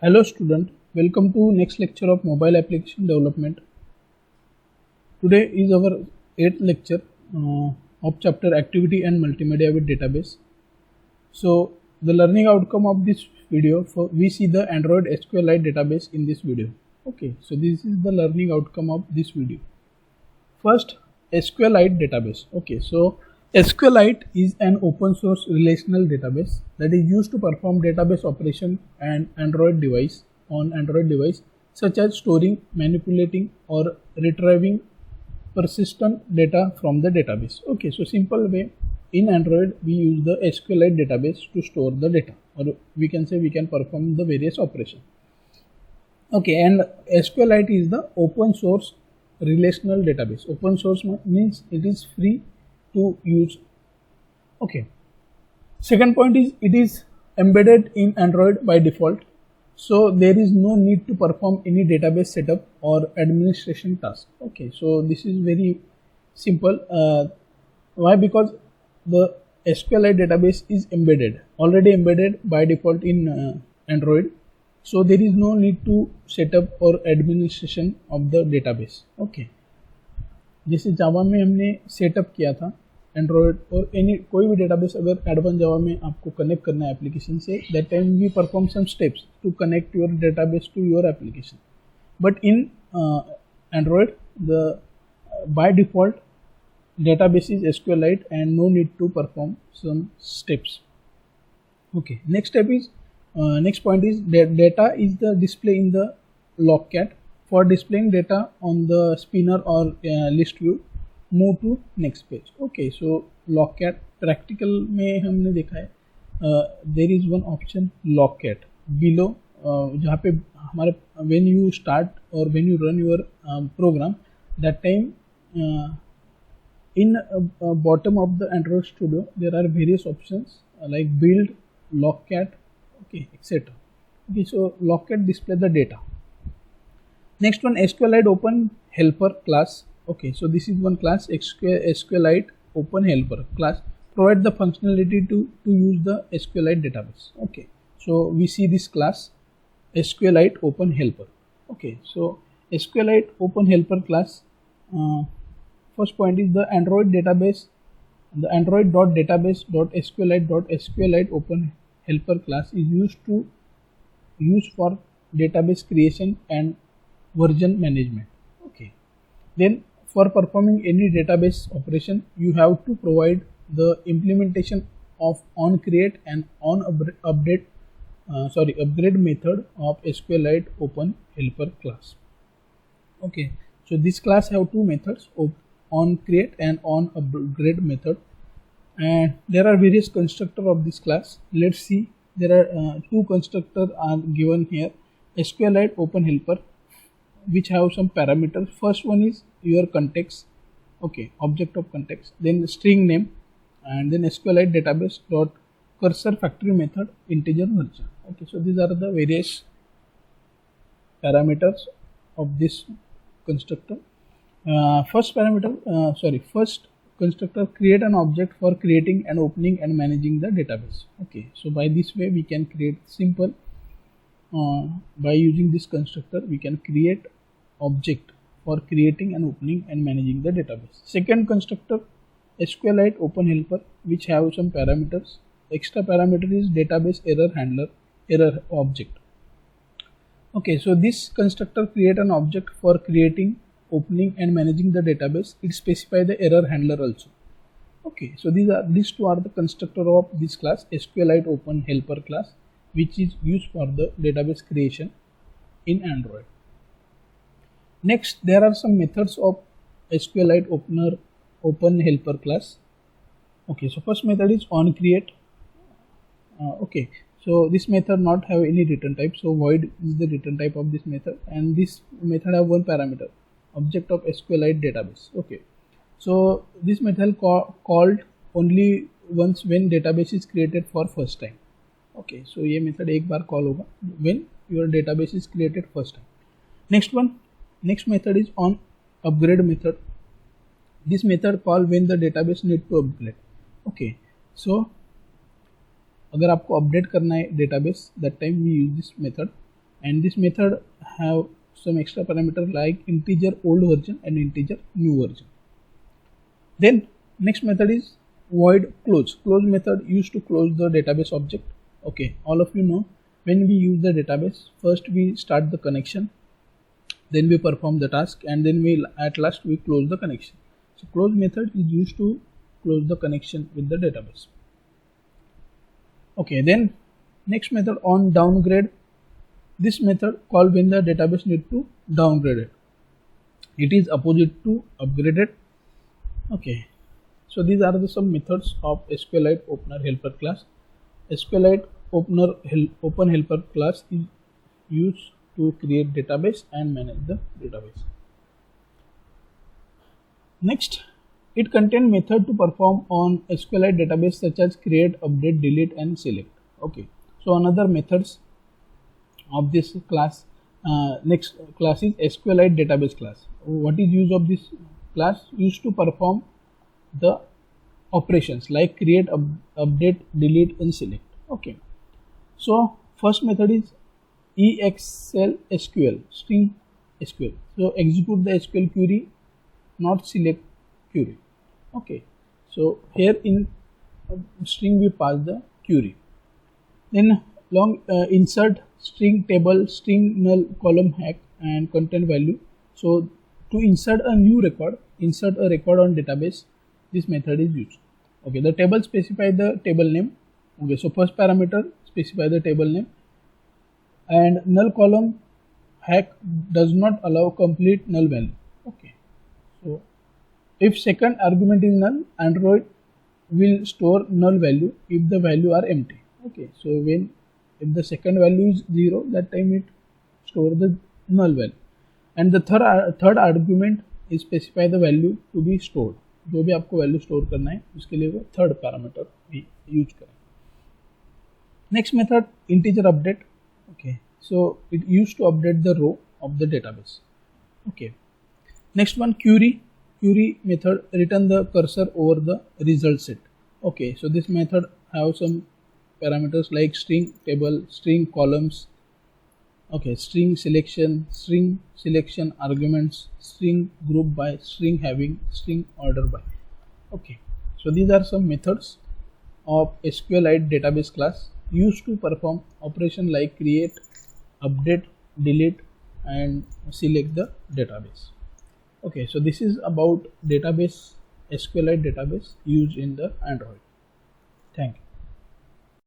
Hello student, welcome to next lecture of mobile application development. Today is our 8th lecture of chapter activity and multimedia with database. So the learning outcome of this video, we see the Android SQLite database in this video. Okay, so this is the learning outcome of this video. First, SQLite database. Okay, so SQLite is an open source relational database that is used to perform database operation on Android device such as storing, manipulating or retrieving persistent data from the database. Okay, so simple way, in Android we use the SQLite database to store the data, or we can say we can perform the various operations. Okay, and SQLite is the open source relational database. Open source means it is free to use. Okay, second point is it is embedded in Android by default, so there is no need to perform any database setup or administration task. Okay, so this is very simple. Why? Because the SQLite database is already embedded by default in Android, so there is no need to set up or administration of the database. Okay, जैसे जावा में हमने setup किया था Android और कोई भी database अगर advance जावा में आपको कनेक्ट करना है एप्लीकेशन से, that time we perform some steps to connect your database to your application. But in Android the by default database is SQLite and no need to perform some steps. Okay, next point is data is the display in the logcat. For displaying data on the spinner or list view, move to next page. Okay, so logcat practical में हमने देखा है there is one option logcat below जहाँ पे हमारे when you start or when you run your program, that time in bottom of the Android Studio there are various options like build, logcat, okay, etc. Okay, so logcat display the data. Next one, SQLite Open Helper class. Okay, so this is one class, SQLite Open Helper class, provide the functionality to use the SQLite database. Okay, so we see this class SQLite Open Helper. Okay, so SQLite Open Helper class, first point is the Android database, the android.database.sqlite Open Helper class is used for database creation and version management. Okay, then for performing any database operation, you have to provide the implementation of onCreate and upgrade method of SQLite Open Helper class. Okay, so this class have two methods, onCreate and onUpgrade method, and there are various constructors of this class. Let's see, there are two constructors are given here. SQLite Open Helper, which have some parameters. First one is your context, okay, object of context, then string name, and then SQLite database dot cursor factory method integer version. Okay, so these are the various parameters of this constructor. First constructor, create an object for creating and opening and managing the database. Okay, so by this way we can create simple. By using this constructor we can create object for creating and opening and managing the database. Second constructor, SQLite Open Helper, which have some parameters. Extra parameter is database error handler, error object. Okay, so this constructor create an object for creating, opening and managing the database. It specify the error handler also. Okay, so these two are the constructor of this class, SQLite Open Helper class, which is used for the database creation in Android. Next, there are some methods of SQLite Open Helper class. Okay, so first method is onCreate. Okay, so this method not have any return type, so void is the return type of this method, and this method have one parameter, object of SQLite database. Okay, so this method called only once when database is created for first time. Okay, so ये method एक बार call होगा when your database is created first time. Next method is onUpgrade method. This method call when the database need to upgrade. Okay, so अगर आपको update करना है database, that time we use this method. and this method have some extra parameter like integer old version and integer new version. Then next method is void close. Close method used to close the database object. Okay, all of you know, when we use the database, first we start the connection, then we perform the task, and then at last we close the connection. So close method is used to close the connection with the database. Okay, then next method on downgrade. This method called when the database need to downgrade it. It is opposite to upgraded. Okay, so these are some methods of SQLite opener helper class. SQLite open helper class is used to create database and manage the database. Next, it contains method to perform on SQLite database such as create, update, delete, and select. Okay, so another methods of this class. Next class is SQLite database class. What is use of this class? Used to perform the operations like create, update, delete, and select. Okay, so first method is EXL SQL string SQL. So execute the SQL query, not select query. Okay, so here in string we pass the query. Then long insert string table, string null, column hack, and content value. So to insert a new record, insert a record on database, this method is used. Okay, the table specify the table name. Okay, so first parameter specify the table name, and null column hack does not allow complete null value. Okay, so if second argument is null, Android will store null value if the value are empty. Okay, so if the second value is 0, that time it store the null value, and the third argument is specify the value to be stored. जो भी आपको value store करना है उसके लिए वो third parameter भी use करें. Next method integer update. Okay, so it use to update the row of the database. Okay, next one query method return the cursor over the result set. Okay, so this method have some parameters like string table, string columns, okay, string selection arguments, string group by, string having, string order by. Okay, so these are some methods of SQLite database class used to perform operation like create, update, delete, and select the database. Okay, so this is about database, SQLite database used in the Android. Thank you.